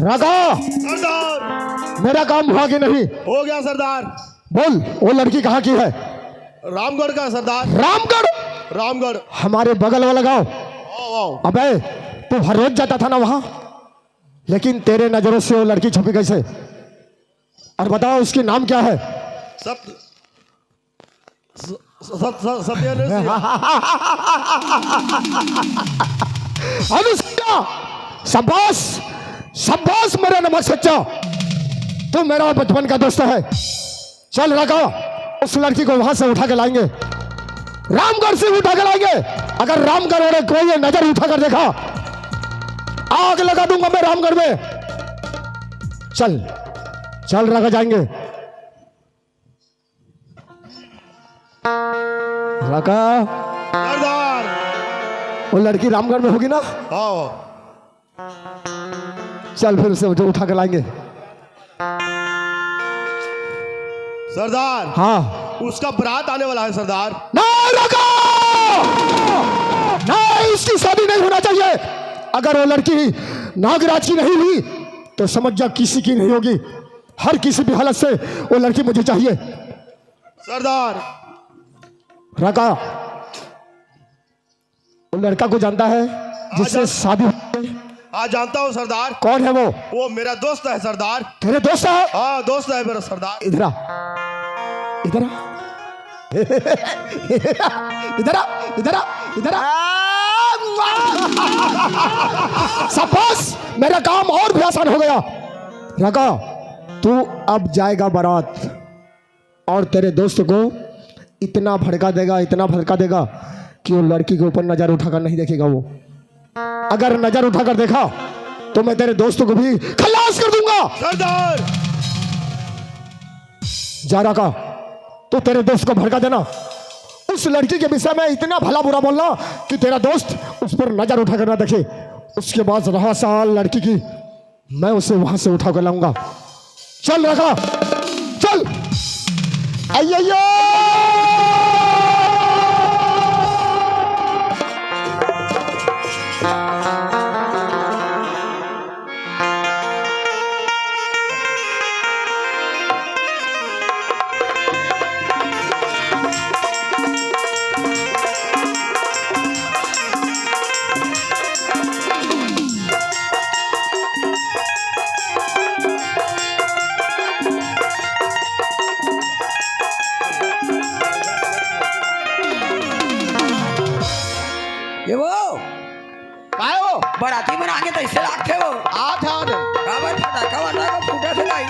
रागा सरदार मेरा काम हुआ कि नहीं? हो गया सरदार। बोल वो लड़की कहाँ की है? रामगढ़ का सरदार। रामगढ़? रामगढ़ हमारे बगल वाला गांव। आओ। अबे तू हर रोज जाता था ना वहां, लेकिन तेरे नजरों से वो लड़की छुपी कैसे? और बताओ उसकी नाम क्या है? सब सत्य अनुष्का, शाबाश शाबाश मेरा नमक सच्चा, तू मेरा बचपन का दोस्त है। चल रखा, उस लड़की को वहां से उठा के लाएंगे, रामगढ़ से उठा के लाएंगे। अगर रामगढ़ वाले कोई ये नजर उठा कर देखा, आग लगा दूंगा मैं रामगढ़ में। चल चल रखा, जाएंगे रखा। सरदार। वो लड़की रामगढ़ में होगी ना? आओ। चल फिर उसे उठा के लाएंगे। सरदार हाँ उसका बारात आने वाला है सरदार। नहीं रखा, नहीं इसकी शादी नहीं होना चाहिए। अगर वो लड़की नागराज की नहीं हुई तो समझ जा किसी की नहीं होगी। हर किसी भी हालत से वो लड़की मुझे चाहिए। सरदार रखा, वो लड़का को जानता है जिससे शादी हुई है? हाँ जानता हूँ सरदार। कौन है वो? वो मेरा दोस्त है सरदार। तेरे दोस्त है? हाँ दोस्त है मेरा सरदार। इधर आ, इधर आ, इधर आ, इधर आ, इधर आ। शाबाश, मेरा काम और भी आसान हो गया। रगा, तू अब जाएगा बारात और तेरे दोस्त को इतना भड़का देगा, इतना भड़का देगा कि वो लड़की के ऊपर नजर उठाकर नहीं देखेगा। वो अगर नजर उठाकर देखा तो मैं तेरे दोस्त को भी खलास कर दूंगा। सरदार जा रखा, तो तेरे दोस्त को भड़का देना, उस लड़की के विषय में इतना भला बुरा बोलना कि तेरा दोस्त उस पर नजर उठा कर ना देखे। उसके बाद रहा साल लड़की की, मैं उसे वहां से उठा कर लाऊंगा। चल रखा, चल। अय्यो ये वो काय हो बराती में आगे तो ऐसे लागते हो आठ आठ काबर फटाका वाला का फूटा से नहीं।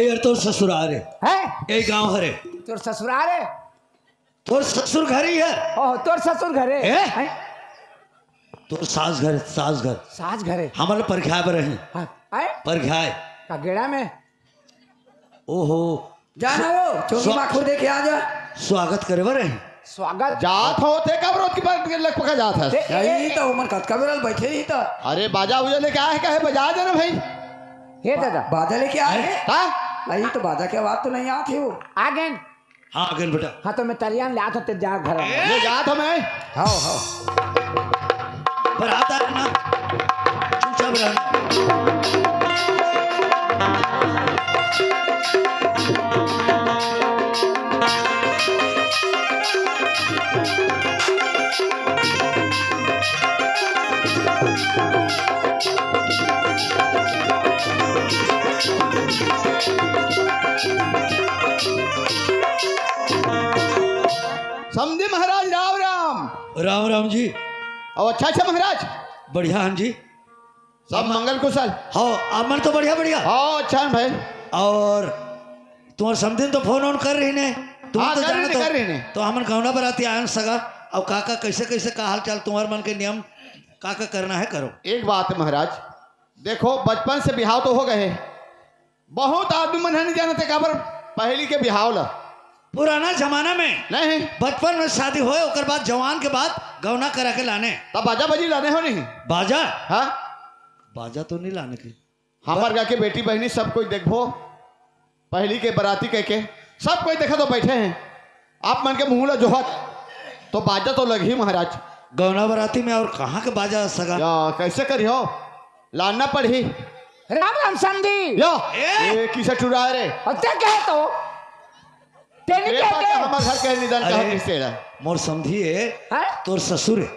यार तोर ससुराल है है यही गांव हरे तोर ससुराल है? तोर ससुर घर ही है ओह तोर ससुर घर है? हैं? हैं? तोर सास घर सास घर सास घर है? हमारे परख्याय पर रहे हाँ है परख्याय का गेड़ा में ओहो जाना वो चोगी माखुर देखे आ जा स्वागत करे बर रहे स्वागत जात हो थे कब रोज की पर लग पका जात है। यही तो उमर कतका बेरल बैठे ही तो अरे बाजा उजा लेके आए कहे बजा दे ना भाई। हे दादा बाजा लेके आए हैं? हाँ नहीं तो बाजा की आवाज तो नहीं आती वो आ गए। हाँ अगन बेटा हाँ तो मैं तरियान ले आता तेरे जा घर में। ये जात हो मैं। हाँ हाँ पर आता है ना चुपचाप रहना समझे महाराज राम राम। राम राम जी और अच्छा महाराज बढ़िया हन जी सब मंगल कुशल। हाँ अमन तो बढ़िया बढ़िया हाँ अच्छा भाई। और तुम्हारे समझिन तो फोन ऑन कर रही ने तुम हाँ, तो कर जाना रही ने। तो हमन कौना बराती आयन सगा अब काका कैसे कैसे का हाल चाल तुम्हारे मन के नियम का करना है करो। एक बात है महाराज, देखो बचपन से बिहाव तो हो गए, बहुत आदमी मन नहीं जानते काबर पहली के बिहाव ला। पुराना जमाना में नहीं बचपन में शादी होए ओकर बाद जवान के बाद गौना करा के लाने। तब बाजा बजी लाने हो नहीं। बाजा हाँ बाजा तो नहीं लाने की। हमार गा के बेटी बहनी सब कोई देखो, पहली के बराती कह के सब कोई देखा तो बैठे हैं, आप मन के मुंह ला जोहत तो बाजा तो लगी महाराज। गौना बराती में और कहाँ के बाजा सगा। या कैसे करी हो, लाना पड़ी। राम राम समधी। या ए! किसे चुरा रे अते कहे तो तेनी ये कहे बात के हमार घर के निदान का अरे। किससे रहा। मोर समझी है हैं तोर ससुर है।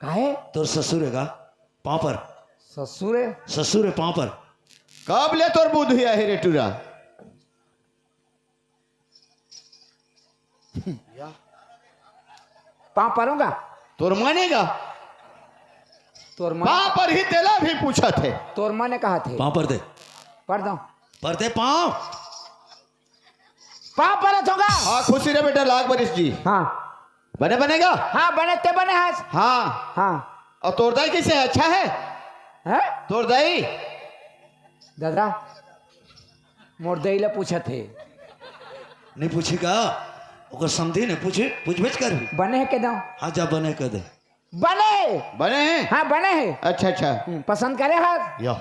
काहे तोर ससुर है का पाँव पर। ससुरे ससुर है पाँव पर। कब ले तोर बुद्धि है रे टुरा। पाँव परूंगा तोर मानेगा तोर माँ वहां पर ही तेला भी पूछा थे। तोर माँ ने कहा थे पाँव पर दे। पढ़ दो पर दे पाँव। पाँव पर होगा। हाँ खुशी रे बेटा लाख बरिस जी। हाँ बने बनेगा। हाँ बने ते बने हैं। हाँ हाँ और तोर दाई कैसे है, अच्छा है हैं तोर दाई। दादा मोर दईला पूछा थे नहीं पूछेगा ओकर समझी ने पूछे पूछबेच कर भी। बने है के दो हाँ जा बने कर दे। बने बने हैं। हाँ बने हैं। अच्छा अच्छा पसंद करे हाथ यो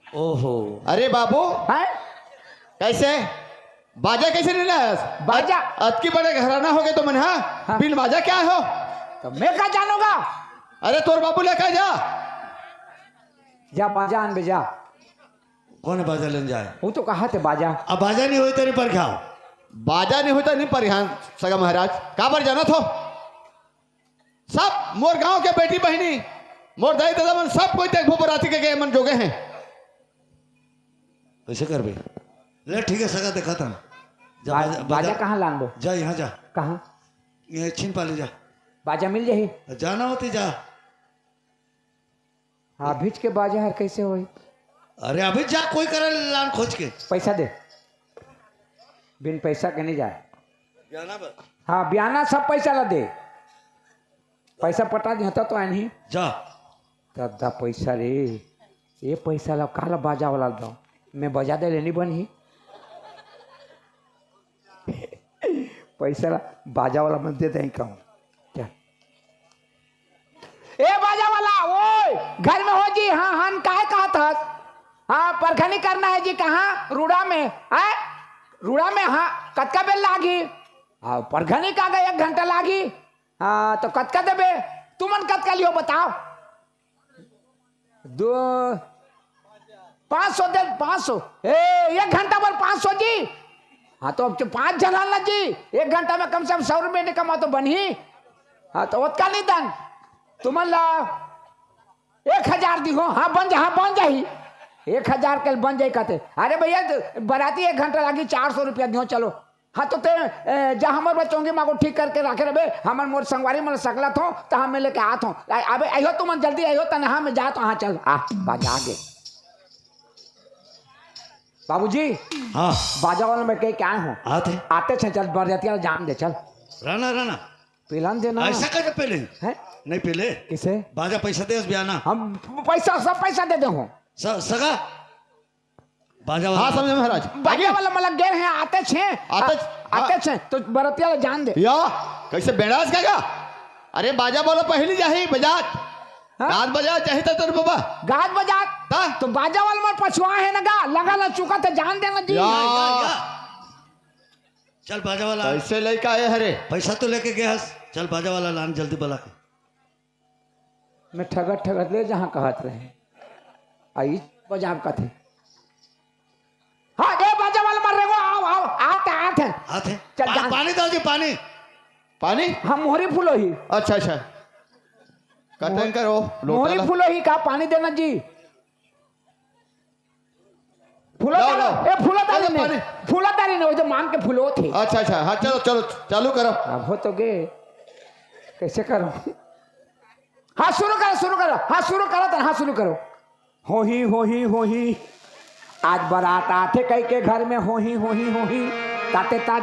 ओहो अरे बाबू हैं कैसे बाजा कैसे नहीं लाया। बाजा? अतकी बड़े घराना हो गए तो मन। हाँ हाँ। बिन बाजा क्या हो। तो मैं क्या जानूंगा। अरे तोर बाबू लेकर जा। जा बाजा आन बेजा। कौन बाजा लेने जाए। वो तो कहा थे बाजा। अब बाजा नहीं हुई तेरे पर खाओ। बाजा नहीं होता नहीं पर यहाँ सगा महाराज कहाँ पर जाना थो। सब मोर गांव के बेटी बहनी मोर दाई दादा मन सब कोई देखो बराती के गए मन जोगे हैं। कैसे कर भाई ले ठीक है सगा देखा था। जा बाजा कहाँ लान दो जा यहाँ जा कहाँ ये छीन पा ले जा। बाजा मिल जाही। जाना होती जा। हाँ भिज के बाजा हर कैसे होई। अरे अभी जा कोई करे लान खोज के। पैसा दे बिन पैसा के नहीं जाए। जाना बस। हाँ बयाना सब पैसा ला दे। पैसा पटा देता तो नहीं जा दादा पैसा रे ये पैसा ला काला बाजा वाला दो मैं बजा दे लेनी बनी पैसा ला बाजा वाला मैं दे दे कहूँ चल। ए बाजा वाला ओए घर में हो जी। हाँ हाँ काहे कहा था। हाँ परखनी करना है जी। कहाँ रूड़ा में है रूड़ा में। हाँ कतका बेल लागी। हाँ परखनी का गए 1 घंटा लागी। हाँ तो कतका देबे तुमन कतका लियो बताओ। 500 दे 500 ए 1 घंटा पर 500 जी। हाँ तो अब 5 जलाल ना जी 1 घंटा में कम से कम 100 रुपये निकमा तो बन ही। हाँ तो ओतका नहीं दन तुमन ला 1000 दिहो। हाँ बन जा ही 1000 कल बन जाए कहते। अरे भैया बराती 1 घंटा लागी 400 रुपया दियो चलो। हाँ तो ते जा हमार बचोंगे माँ को ठीक करके रखे रहे हमार मोर संगवारी मन सकला थो तो हम लेके आत हो। अबे आयो तुम जल्दी आयो तने। हाँ मैं जा तो हाँ चल आ बाजा आगे। बाबूजी हाँ बाजा वाला मैं कहीं क्या हूँ आते छे चल बरतिया जान दे चल। राना राना पिलान देना ऐसा कर पहले है नहीं पहले किसे बाजा पैसा दे उस बयाना। हम पैसा सब पैसा दे दे हूँ सगा बाजा हाँ वाला। समझे महाराज। बाजा वाला मतलब गेर है आते छे आते छे तो बरतिया जान दे। या कैसे बेड़ास का अरे बाजा बोलो पहली जाही बजात। हाँ? रात बजा चाहे तो तेरे बाबा गाज बजा ता? तो बाजा वाला मन पछुआ है ना गा लगा ला चुका तो जान देना जी। या। चल बाजा वाला कैसे लड़का है हरे पैसा तो लेके गया हस। चल बाजा वाला लान जल्दी बुला के। मैं ठगत ले जहाँ कहत रहे आई बजाब का थे। हाँ ए बाजा वाला मर रहे आओ आते आते चल जान। पानी डाल दे पानी। पानी। हम मोहरी फूलो ही अच्छा अच्छा कटन करो मोहरी फूलो ही का पानी देना जी। फूलो लाओ, लाओ। ए फूलो चलो, डाली पानी। ने फूलो डाली ने वो जो मांग के फूलो थे। अच्छा अच्छा हाँ चलो चलो चालू करो। अब हो तो गए कैसे करो। हाँ शुरू करो हाँ शुरू करो। हो ही आज बारात आते कई के घर में हो ही ताते ता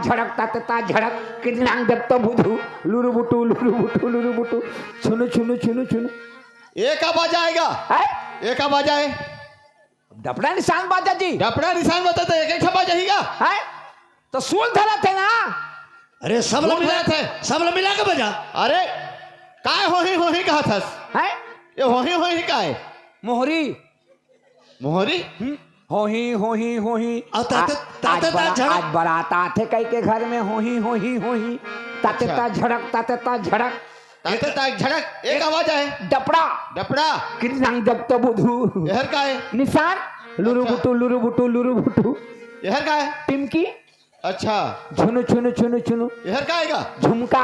झड़क किरनांग दत्त बुधु लुरु बुटू छुनु छुनु छुनु छुनु एक आवाज आएगा, है एक आवाज आए, डपड़ा निशान बाजा जी डपड़ा निशान बताते एक एक आवाज आएगा। है तो सूल धरा थे ना अरे सब लोग मिला मिला थे। सब लोग मिला के बजा। अरे काय हो ही कहा था, है ये हो ही का है, मोहरी मोहरी हो ही और ताते ताते ता आज झड़क बारात आते कई के घर में हो ही ताते ता झड़क ताते ताक झड़क एक आवाज आए, डपड़ा डपड़ा किरनांग दत्त बुधु यहर का है, निशान लुरु बुटू यहर का है, टिमकी अच्छा छुनु छुनु छुनु छुनु यहर का आएगा। झुमका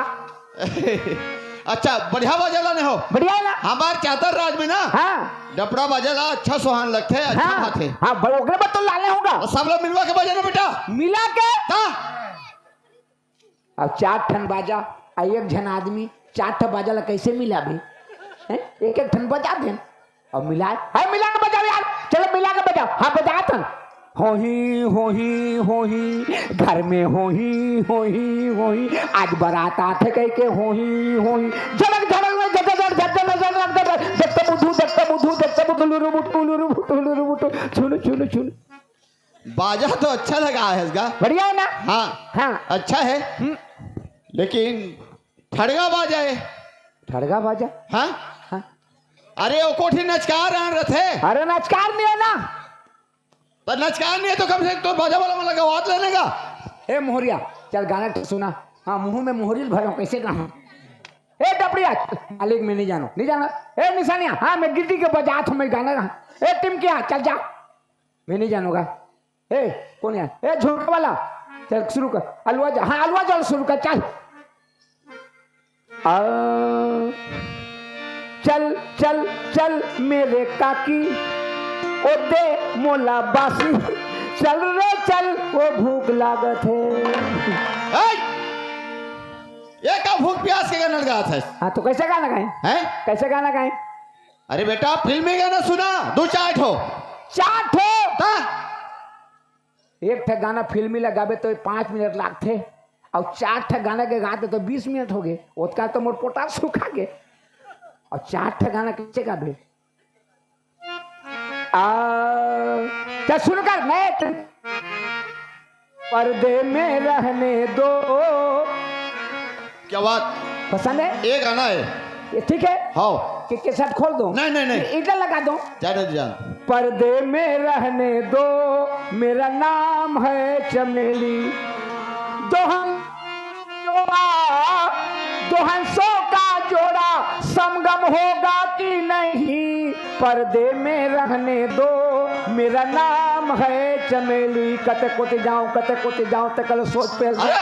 अच्छा बढ़िया बाजेला नहीं हो, बढ़िया है ना हमार चादर राज में ना हाँ डपड़ा बाजेला अच्छा सोहान लगते है, अच्छा हाँ बात है। हाँ बड़ोगरे पर तो लाले होगा और सब लोग मिलवा के बजाना बेटा। मिला के ता अब 4 ठन बाजा आ एक जन आदमी 4 ठन बाजा ला कैसे मिला भी हैं? एक ठन बजा दे और मिला है मिला के बजाओ यार, चलो मिला के बजाओ। हाँ बजा तन हो ही घर में हो ही आज बारात आते कह के हो ही झड़क दत्त बुधु लुरु बुटू छुनु बाजा तो अच्छा लगा है इसका, बढ़िया है ना हाँ हाँ अच्छा है, लेकिन ठड़गा बाजा है। ठड़गा बाजा हाँ हाँ अरे वो कोठी नचकार आन रहे, अरे नचकार नहीं है ना पर नचकार नहीं है तो कम से कम तो बाजा वाला में लगा हाथ लेने का। ए मोहरिया चल गाना सुना। हाँ मुंह में मोहरी भरो कैसे गाऊं। ए डपड़िया मालिक में नहीं जाना। ए निशानिया हाँ मैं गिट्टी के बजात हूँ मैं गाना गा। ए टिमकिया चल जा मैं नहीं जानूंगा। ए कौन यार ए झुमका वाला चल शुरू कर अलवा जा। हाँ अलवा जल शुरू कर चल चल चल चल मेरे काकी ओ दे मोला बासी चल रे चल वो भूख लागत है। ये का भूख प्यास के गाना लगा था। हाँ तो कैसे गाना गाए हैं? कैसे गाना गाए। अरे बेटा फिल्मी गाना सुना, 2-4 ठो 4 ठो ता? एक ठे गाना फिल्मी लगाबे तो 5 मिनट लागते और 4 ठे गाना के गाते तो 20 मिनट हो गए। उसका तो मोर पोटा सूखा गए और 4 ठे गाना कैसे गाबे। क्या शुरू कर नए पर्दे में रहने दो। क्या बात पसंद है ये गाना है? ये ठीक है हाँ कि केसट खोल दो। नहीं इधर लगा दो। जान पर्दे में रहने दो मेरा नाम है चमेली दो हंसों का जोड़ा समगम होगा कि नहीं। पर्दे में रहने दो मेरा नाम है चमेली कते कोते जाऊं तकल सोच पे। अरे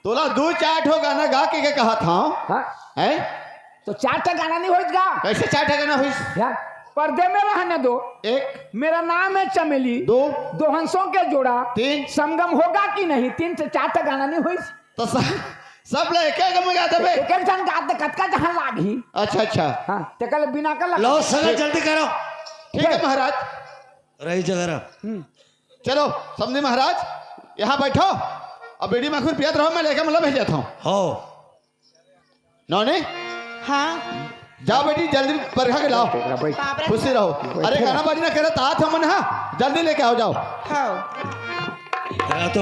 तोला 2-4 ठो गाना गा के कहा था हाँ हैं? तो 4 ठे गाना नहीं होगा कैसे 4 ठो गाना हुई? यार पर्दे में रहने दो एक मेरा नाम है चमेली 2 दो हंसों के जोड़ा 3 संगम होगा कि नहीं। 3 से 4 तक गाना नहीं हुई तो सब ले एक एक में गाते बे। एक जन गाते कतका जहां लागी। अच्छा हाँ ते कल बिना कर लो सगा जल्दी करो। ठीक है महाराज, रही जगह रहा। चलो समझे महाराज यहाँ बैठो अब बेड़ी मखूर पियत रहो, मैं लेकर मतलब भेज जाता हूँ। हो नौने हाँ जाओ बेटी जल्दी बरखा के लाओ, बाप रे। खुशी रहो। अरे गाना बाजना करे तो हाथ हमन हाँ जल्दी लेके आओ जाओ। हाँ रहा तो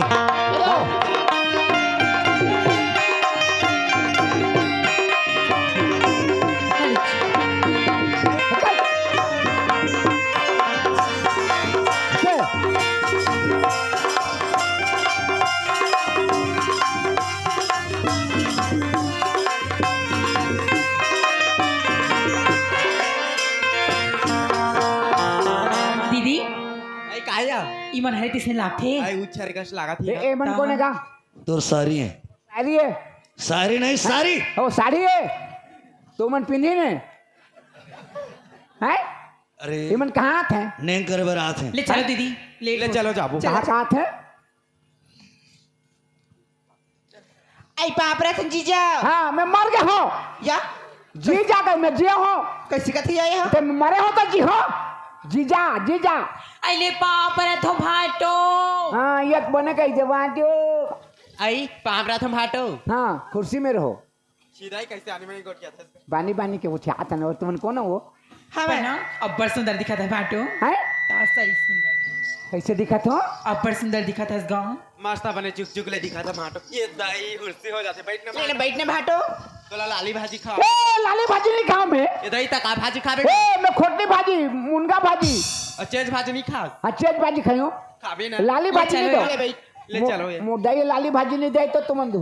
दीदी आई काय या इमन है तिसने लाथे आई उच्चार कश लागत ही ए मन कोने का तो सारी है, साड़ी है सारी नहीं सारी। ओ साड़ी है तो मन पिंधी ने है अरे ये मन कहाँ हाथ है नेंग करे बर हाथ है। ले चलो दीदी ले चलो जाबो कहाँ का हाथ है। आई बाप रे संजीजा हाँ मैं मर गया हो या जी जा कर मैं जिया हो कैसी कथी आए हो तो मरे हो तो जी हो जीजा जीजा अले बाप रे थो भाटो हाँ एक बने कही जे बाटो आई पामरा थम भाटो हाँ कुर्सी में रहो सीधा ही कैसे आने में गोट किया था बानी बानी के वो आता ना तुमन कौन है वो हमें ना अब्बर सुंदर दिखा था भाटो है सही सुंदर कैसे दिखा तो अब्बर सुंदर दिखा था इस गाँव मास्ता बने चुक चुक ले दिखा था भाटो ये दाई कुर्सी हो जाते बैठने ले बैठने भाटो तोला लाली भाजी खा ए लाली भाजी नहीं खाओ मैं ये दाई तक आ भाजी खाबे ए मैं खोटनी भाजी मुनगा भाजी चेज भाजी नहीं खा अच्छे भाजी खायो खाबे ना लाली भाजी नहीं चलो, ले दो भाई। ले चलो ये मुद्दा ये लाली भाजी नहीं दे तो तुम दो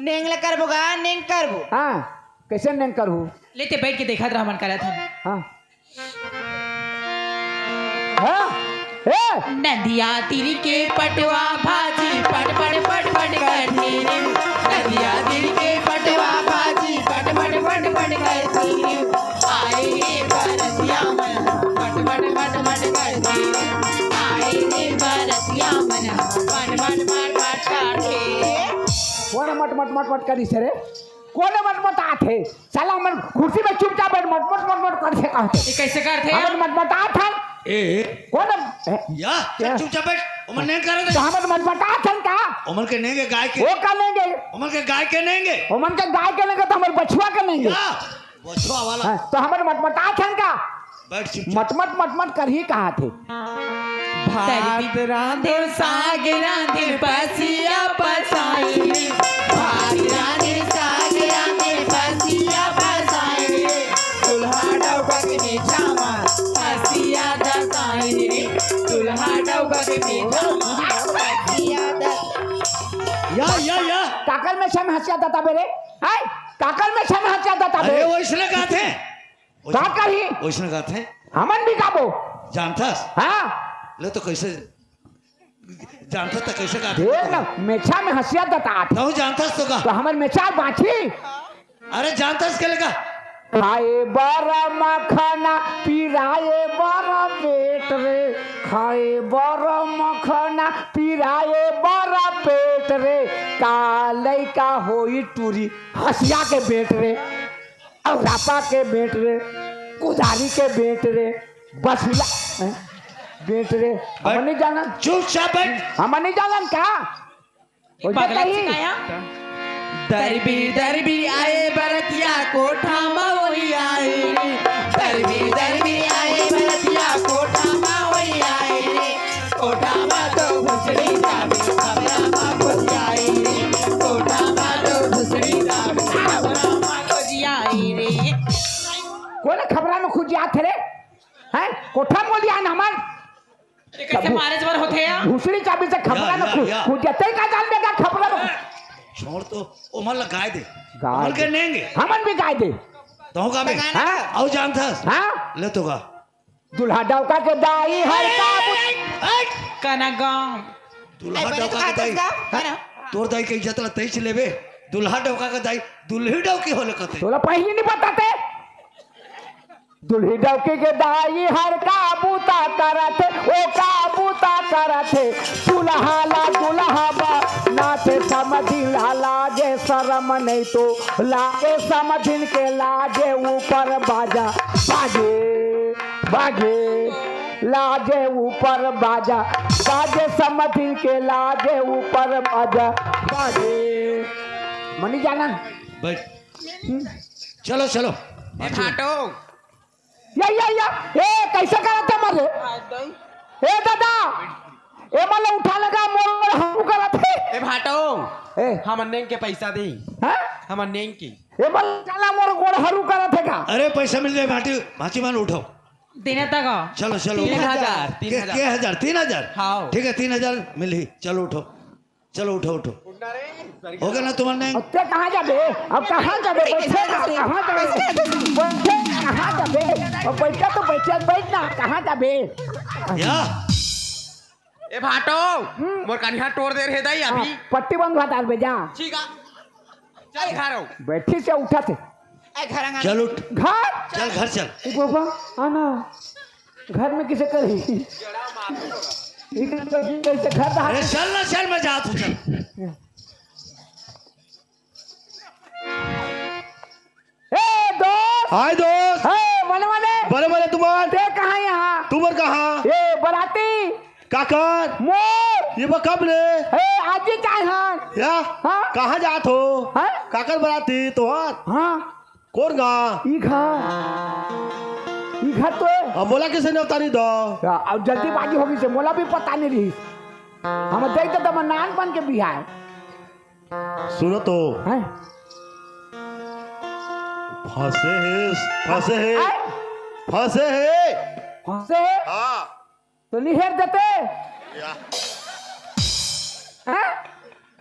नेंगले करबोगा नेंग करबो हाँ कैसे नहीं करूँ लेते बैठ के देखा था मन करा था हाँ हाँ ए नदिया तीर के पटवा भाजी पट पट पट पट करती रे नदिया तीर के पटवा भाजी पट पट पट पट करती रे आए रे बरतिया मन पट पट पट पट करती रे आए रे बरतिया मन पट पट पट पट करती कौन मट मट मट मट करी से रे कौन मट मट आथे साला मन कुर्सी में चुपचाप बैठ मट मट मट मट कर से कहते ये कैसे करते हमन मट मट आथन ए कौन या चल चुपचाप बैठ उमर नहीं करे तो हमन मट मट आथन का उमर के नेंगे गाय के वो का लेंगे उमर के गाय के नेंगे हमन का गाय के लेंगे तो हमर बछुआ के लेंगे या बछवा वाला हाँ, तो हमन मट मट आथन का बैठ चुपचाप मट मट कर ही कहा थे भात रांधे साग रांधे पसिया पसाई भात रांधे साग रांधे पसिया पसाई दुल्हा डौका के नीचामा पसिया दसाई दुल्हा डौका के नीचामा पसिया दसाई या काकल में छन हंसिया दाता बेरे हाय काकल में छन हंसिया दाता अरे बेरे वो इसने कहा थे काकल ही वो इसने कहा थे हमन भी काबो जानथस हाँ ले तो कैसे जानथस तो कैसे कहा देख ना मेछा में हंसिया दाता ना जानथस तो तो का हमन मेछा बाछी अरे जानथस के लगा खाए बड़ा मखाना पिराए बड़ा पेट रे खाए बड़ा मखाना पिराए बड़ा पेट रे काले का होई टूरी हंसिया के बेट रे और रापा के बेट रे कुदारी के बेट रे बसुला बेट रे हम नहीं जानन चुपचाप बैठ हम नहीं जानन का पगला सिखाया दरबी आए बरतिया कोठा मावली आए दरबी आए बरतिया कोठा मावली आए कोठा मा तो घुसड़ी जाबे खबरा मा को जाए कोठा मा तो घुसड़ी जाबे खबरा मा को जाए रे कौन खबरा में खुद जात रे हैं कोठा मोलिया न हमन ये कैसे मारे जबर होते हैं घुसड़ी चाबी से खबरा में या। खुद जाते का जान देगा खबरा में छोड़ तो उमर ला गाय दे गाय उमर के दे। नेंगे हमन भी गाय दे तो का में हाँ आओ जानथस हाँ ले तो का दुल्हा डौका के दाई हर का कना गांव दुल्हा डौका के दाई तोर दाई के इज्जत ला तैच लेबे दुल्हा डौका के दाई दुल्ही डौकी होले कते तोला पहले नहीं बताते दुल्ही डौके के दाई हर काबूता करते ओ काबूता करते दुल्हा बा नाचे समझिन लाजे शरम नहीं तो लागे समझिन के लाजे ऊपर बाजा बाजे बाजे लाजे ऊपर बाजा बाजे समझिन के लाजे ऊपर बाजा बाजे मनी जानन बैठ चलो चलो ए भाटो या ए कैसे करते मरे ए दादा ए मला उठा लगा मोर हम करते ए भाटो ए हम नेंग के पैसा दे हैं हम नेंग की ए मला चला मोर गोड़ हरू करते का अरे पैसा मिल जाए भाटी मान उठो देने तक चलो चलो 3,000 3,000 3,000 हाँ। ठीक है 3,000 मिली चलो उठो चलो उठो उठो हो गया ना तुम्हारे नहीं अब ते कहां जाबे अब कहां जाबे बैठे कहां जाबे बैठे कहां जाबे अब बैठा तो बैठना कहां जाबे या ए भाटो मोर कन्या तोड़ दे रहे दाई अभी पट्टी बंद बता दे जा ठीक है चल घर आओ बैठी से उठा थे चल उठ घर चल घर चल ए बाबा आना घर में किसे करी कैसे घर अरे चल ना चल मैं जा तू चल ए दोस्त हाय दोस्त ए मने मने बड़े बड़े तुम्हार ते कहाँ यहाँ तुम्हार कहाँ ए बराती काकर मोर ये वो कब रे ए आज ही चाहे हाँ या हाँ? कहाँ जात हो हाँ? काकर बराती तोहार हाँ कौन गा ई घर तो है अब मोला किसे ने उतारी दो अब जल्दीबाजी होगी से मोला भी पता नहीं रही हम देख तो नान बन के बिहा है सुनो तो हैं? फंसे है फंसे है आए? फंसे है हंसे है? हाँ तो निहेर देते हैं?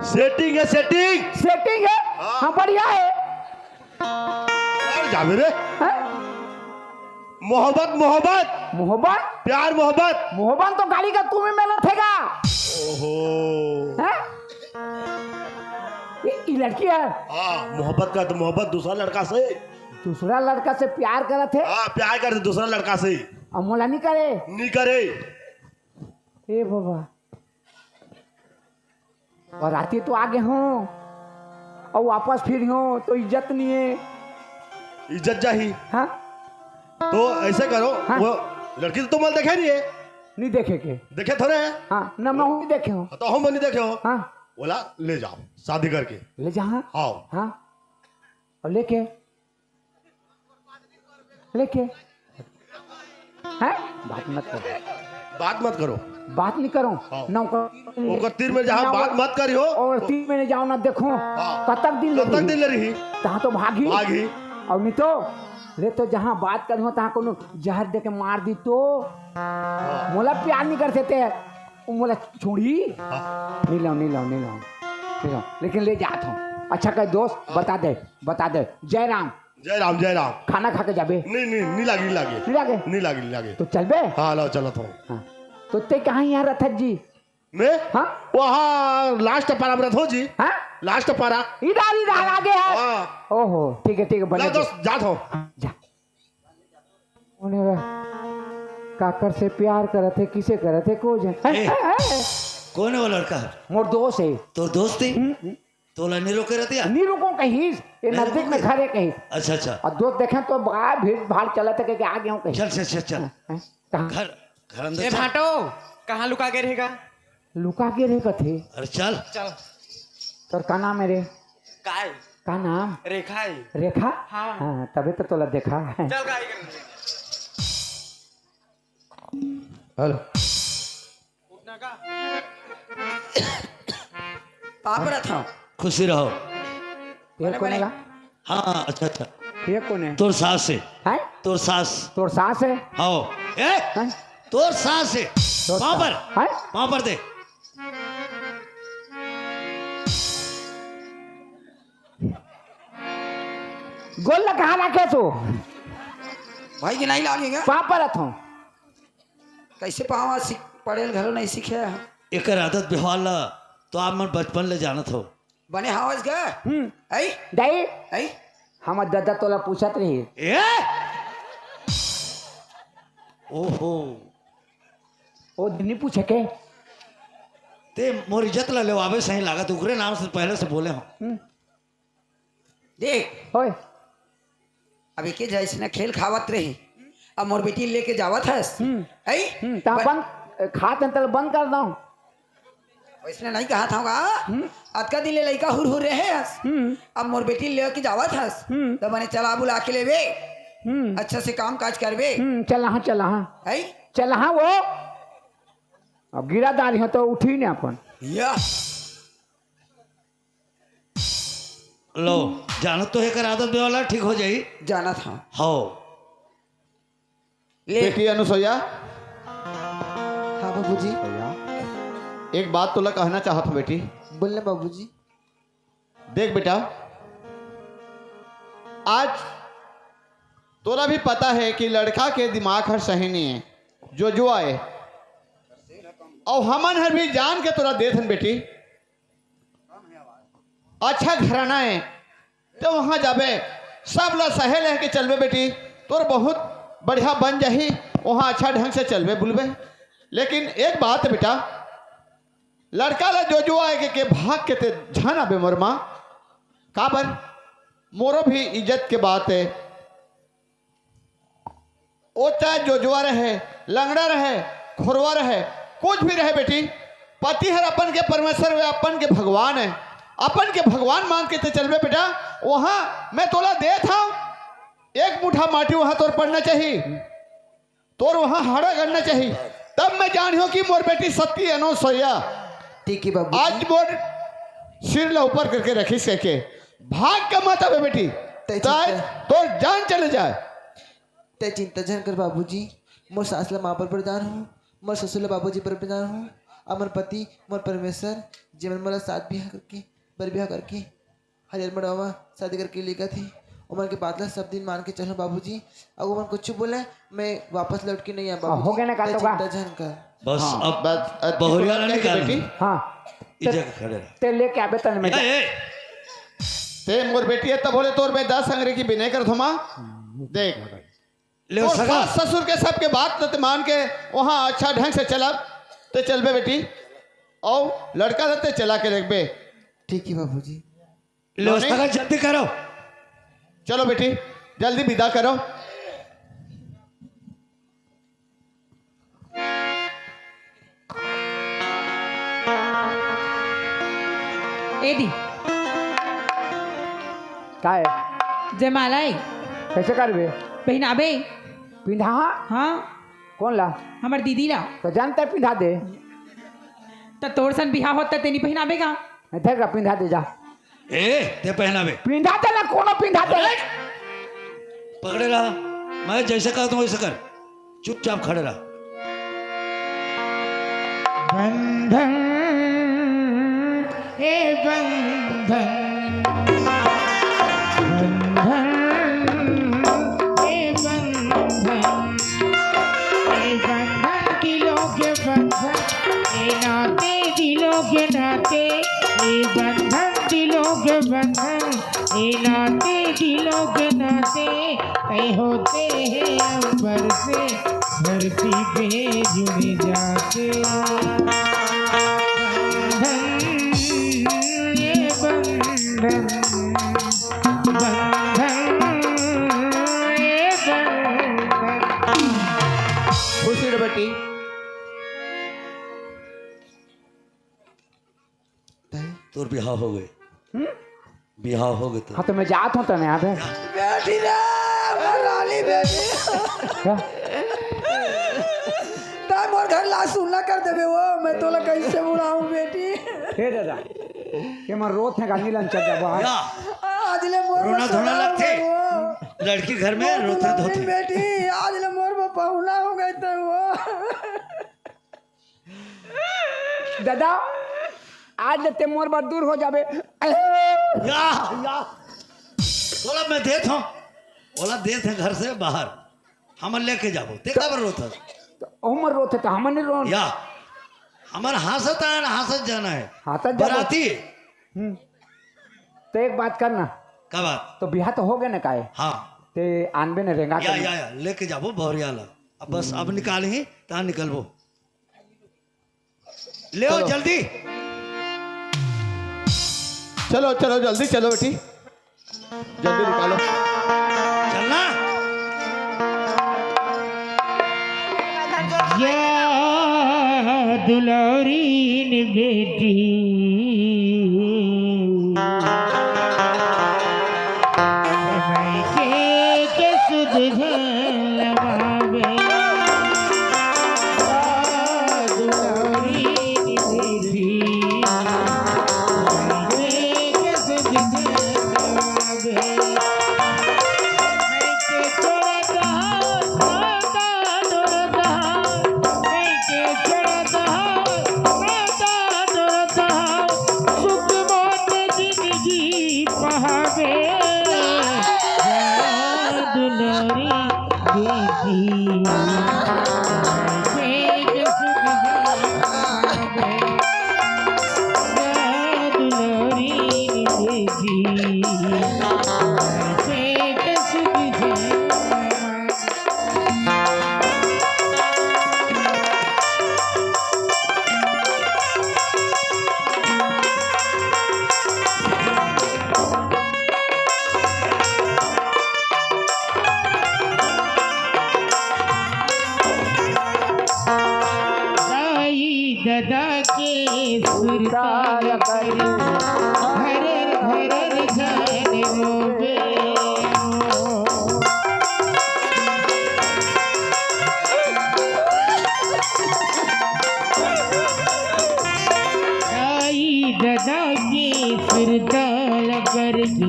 सेटिंग है सेटिंग सेटिंग है हाँ बढ़िया है और जावे रे हैं? मोहब्बत मोहब्बत मोहब्बत प्यार मोहब्बत मोहब्बत तो गाड़ी का तुम्हें मेला थेगा ओहो हैं? ये लड़की है हाँ मोहब्बत का तो मोहब्बत दूसरा लड़का से दूसरा लड़का से प्यार करा थे हाँ प्यार कर दूसरा लड़का से अब मोला नहीं करे नहीं करे ए बाबा और आती तो आगे हो और वापस फिर हो तो इज्जत नहीं है इज्जत जाही हाँ तो ऐसे करो हाँ। वो लड़की तो तुम देखे नहीं है नहीं देखे के देखे थोड़े हैं हाँ न मैं नहीं देखे हो तो हम नहीं देखे हो हाँ बोला ले जाओ शादी करके ले जहाँ आओ हाँ और लेके लेके हैं बात मत करो बात मत करो बात नहीं करो हाँ। ना ओकर तीर में जहाँ बात मत करियो और 3 महीने जाओ ना देखो हाँ। कब तक दिन कब तक दिन ले रही तहाँ तो भागी भागी और नहीं तो ले तो जहाँ बात करो तहाँ कोनो जहर दे के मार दी तो मोला प्यार नहीं करते थे वो मोला छोड़ी नहीं लो लेकिन ले जाता हूँ अच्छा कह दोस्त बता दे जय राम जय राम खाना खा के जाबे नहीं लागी नहीं लागे तो चल बे हाँ लो चलो तो हाँ तो ते कहाँ यहाँ रथत जी मैं हाँ वहाँ लास्ट पारा में रखो जी हाँ लास्ट पारा इधर आगे है हाँ ओहो ठीक है बने लो दोस्त जात हो जा काकर से प्यार करत है किसे करत है को जन ए। कौन है वो लड़का मोर दोस्त है तो दोस्त ही तोला नहीं रोके रहती है नी रुको कहीं ये नजदीक में घर है कहीं अच्छा अच्छा और दोस्त देखें तो बड़ा भीड़ भाड़ चला था कि आगे हूँ कहीं चल चल चल चल हैं? कहाँ घर घर अंदर ए चल। भाटो कहाँ लुका के रहेगा लुका के रे कथे अरे चल चल तोर का नाम है रे काय का नाम रेखा है रेखा हाँ। तभी तो तोला देखा है चल काय कर हेलो उठना का पापड़ा था खुशी रहो ये कौन है हाँ अच्छा अच्छा ये कौन है तोर सास से हैं तोर सास तोर सास है आओ ए हैं तोर सास से तोर वहां पर सास। हैं वहां पर दे गोल ना कहाँ रखे तू भाई के नहीं लागेगा पापड़ था कैसे पावा पढ़ेल घरों नहीं सीखे एक आदत व्यवहार ला तो आप मन बचपन ले जानत हो बने हावस गए ऐ दाई ऐ हमार दादा तोला पूछत रही ए ओहो ओ नहीं पूछे के ते मोर इज्जत ला ले आवे सही लागत उकरे नाम से पहले से बोले हो देख ओए अभी के जैसे ना खेल खावत रही अब मोर बेटी लेके जावत हस ऐ ता बंद खात तल बंद कर दो वैसने नहीं कहा था आज का दिन ले लड़का हुर हुर रहे हस अब मोर बेटी लेके जावत हस तो मैंने चला बुला के लेवे अच्छा से काम काज करवे चल हाँ ऐ चल हाँ वो अब गिरादारी हो तो उठी नहीं अपन या लो जानत तो है कर आदत व्यवहार ठीक हो जाई जाना था हो ले बेटी अनुसैया हाँ बाबूजी एक बात तो ला कहना चाहत हूँ बेटी बोलने बाबूजी देख बेटा आज तोरा भी पता है कि लड़का के दिमाग हर सही नहीं है जो आए और हमन हर भी जान के तोरा देत हन बेटी अच्छा घराना है तो वहां जाबे सब ला सहे लह के चलबे बेटी तोर बहुत बढ़िया बन जाही वहां अच्छा ढंग से चलबे बुलबे लेकिन एक बात है बेटा लड़का ला जो आए के भाग के ते झन आबे मोर माँ काबर मोरो भी इज्जत के बात है वो चाहे जोजुआ रहे, लंगड़ा रहे, खुरवा रहे, कुछ भी रहे बेटी, पति है अपन के परमेश्वर, वे अपन के भगवान है। अपन के भगवान मान के चलबे बेटा। वहाँ मैं तोला दे था एक मुठा माटी, वहाँ तोर पड़ना चाहिए, तोर वहाँ हाड़ा करना चाहिए, तब मैं जान हो कि मोर बेटी सत्ती अनो सोया। ठीक है बाबू आज मोर सिर ला ऊपर करके रखीस के भाग का मत आवे बेटी, तो जान चले जाए। ते चिंता जन कर बाबूजी। मोर सास ला माँ पर प्रदान हूँ, मोर ससुर ला बाबूजी पर प्रदान हूँ। अमर पति मोर परमेश्वर जीवन मोला साथ बिहार करके हजार मड़वा शादी करके लेगा थी। उमर के बाद सब दिन मान के चलो बाबूजी। अगर उमर कुछ बोले मैं वापस लौट के नहीं आ बाबूजी। हो गया ना काटो का। चिंता जन कर। बस अब बस बहुरिया ना निकाल बेटी, हाँ इस जगह खड़े रह। ते लेके आबे तन में ए, ए, ते मोर बेटी है तब बोले तोर मैं 10 अंग्रेजी की बिना कर थमा देख ले तो सगा सास ससुर के सबके बात न मान के वहाँ अच्छा ढंग से चला तो चलबे बेटी, और लड़का रहते चला के रखबे। ठीक है बाबूजी। ले सगा जल्दी करो। चलो बेटी जल्दी विदा करो। एदी का है जयमाला है कैसे करबे पहनाबे। पिंधा हाँ कौन ला हमार दीदी ला। तो जानते पिंधा दे तो तोर सन बिहार होता तेनी पहनाबेगा। देख का पिंधा दे जा ए ते पहनावे पिंधा दे ना कोनो पिंधा दे। पकड़े रहा, मैं जैसे कहा तुम वैसे कर, चुपचाप खड़े रहा। बंधन ए बंधन बंधन ए बंधन ए बंधन दिलों के बंधन ए नाते दिलों के नाते ए बंधन दिलों के बंधन ए नाते दिलों के नाते तय होते हैं अंबर से धरती पे जुड़ जाते। खुशी रे बेटी। तोर बिहाव हो गए, बिहाव हो गए तो हाँ तो मैं जात हूँ तो नहीं आते बेटी रे रानी बेटी क्या तार मोर घर ला सुनना कर देबे वो मैं तोला कैसे बुलाऊं बेटी। हे दादा के मन रोत है गानी लन चल जा या आज ले मोर रोना धोना लगते वो लड़की घर में रोते धोते। बेटी आज ले मोर में पहुना हो गए तो वो दादा आज लेते मोर बात दूर हो जाबे। या बोला मैं देत हूँ, बोला देत है घर से बाहर हम लेके जाबो ते कबर रोता उमर रोते तो हम नहीं रो या हमारा हासत है ना, हासत जाना है हासत जाना। बराती। तो एक बात करना का बात तो बिहा तो हो गए ना काहे हाँ ते आनबे ने रेंगा के या लेके जाबो बहुरिया ला। अब बस अब निकाल ही ता निकलबो, ले आओ जल्दी। चलो चलो जल्दी चलो बेटी, जल्दी निकालो। चलना या दुलारीन बेटी के सुध लबावे दुलारीन बेटी के सुध लबावे सुख सुरताल करी भरर भरर जान रोवे आई दादा की सुरताल करके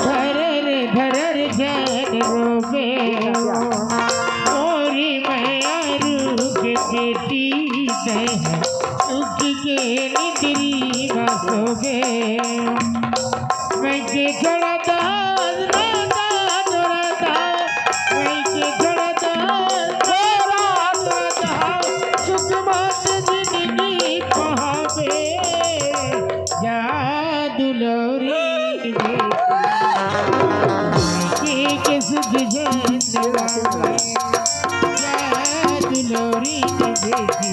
भरर भरर जान रोवे मोरी मैया रूप बेटी सुख के निद्री न सोगे मैं के छोड़ा दास रोता रोता मैं के छोड़ा दास रोता सुख मत जिंदगी पावे जा दुलोरी के सुख जन जा दुलोरी बेटी